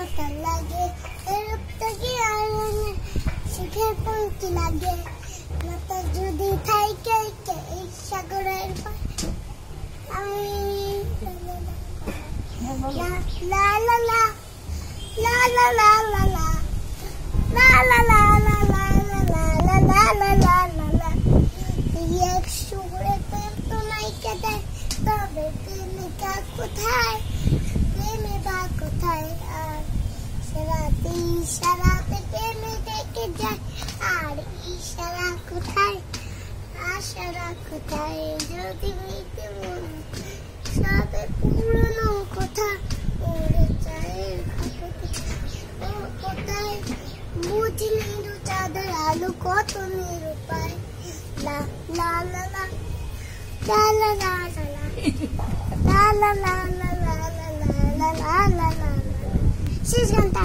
মাথা লাগে রক্তে কি আর সুখের পঙ্ক্তি লাগে মাথা যদি থাকে এই সাগরের আমি লা লা লা লা লা লা লা লা লা লা লা লা লা লা লা লা লা লা লা এক সুরে প্রেম তো নাই কেটে তবে প্রেমিকা কোথায় প্রেমে বা কোথায় আর সারাতে ইশারাতে প্রেমে ডেকে যায় আর ইশারা কোথায় আশারা কোথায় যদি মিটে মন সবে পুরনো কথা ওরে চায়ের ও কোথায় বুঝলি চাঁদের আলো কত নিরুপায় লা লা লা লা লা লা লা লা লা লা লা লা লা লা লা লা লা লা শেষ গানটা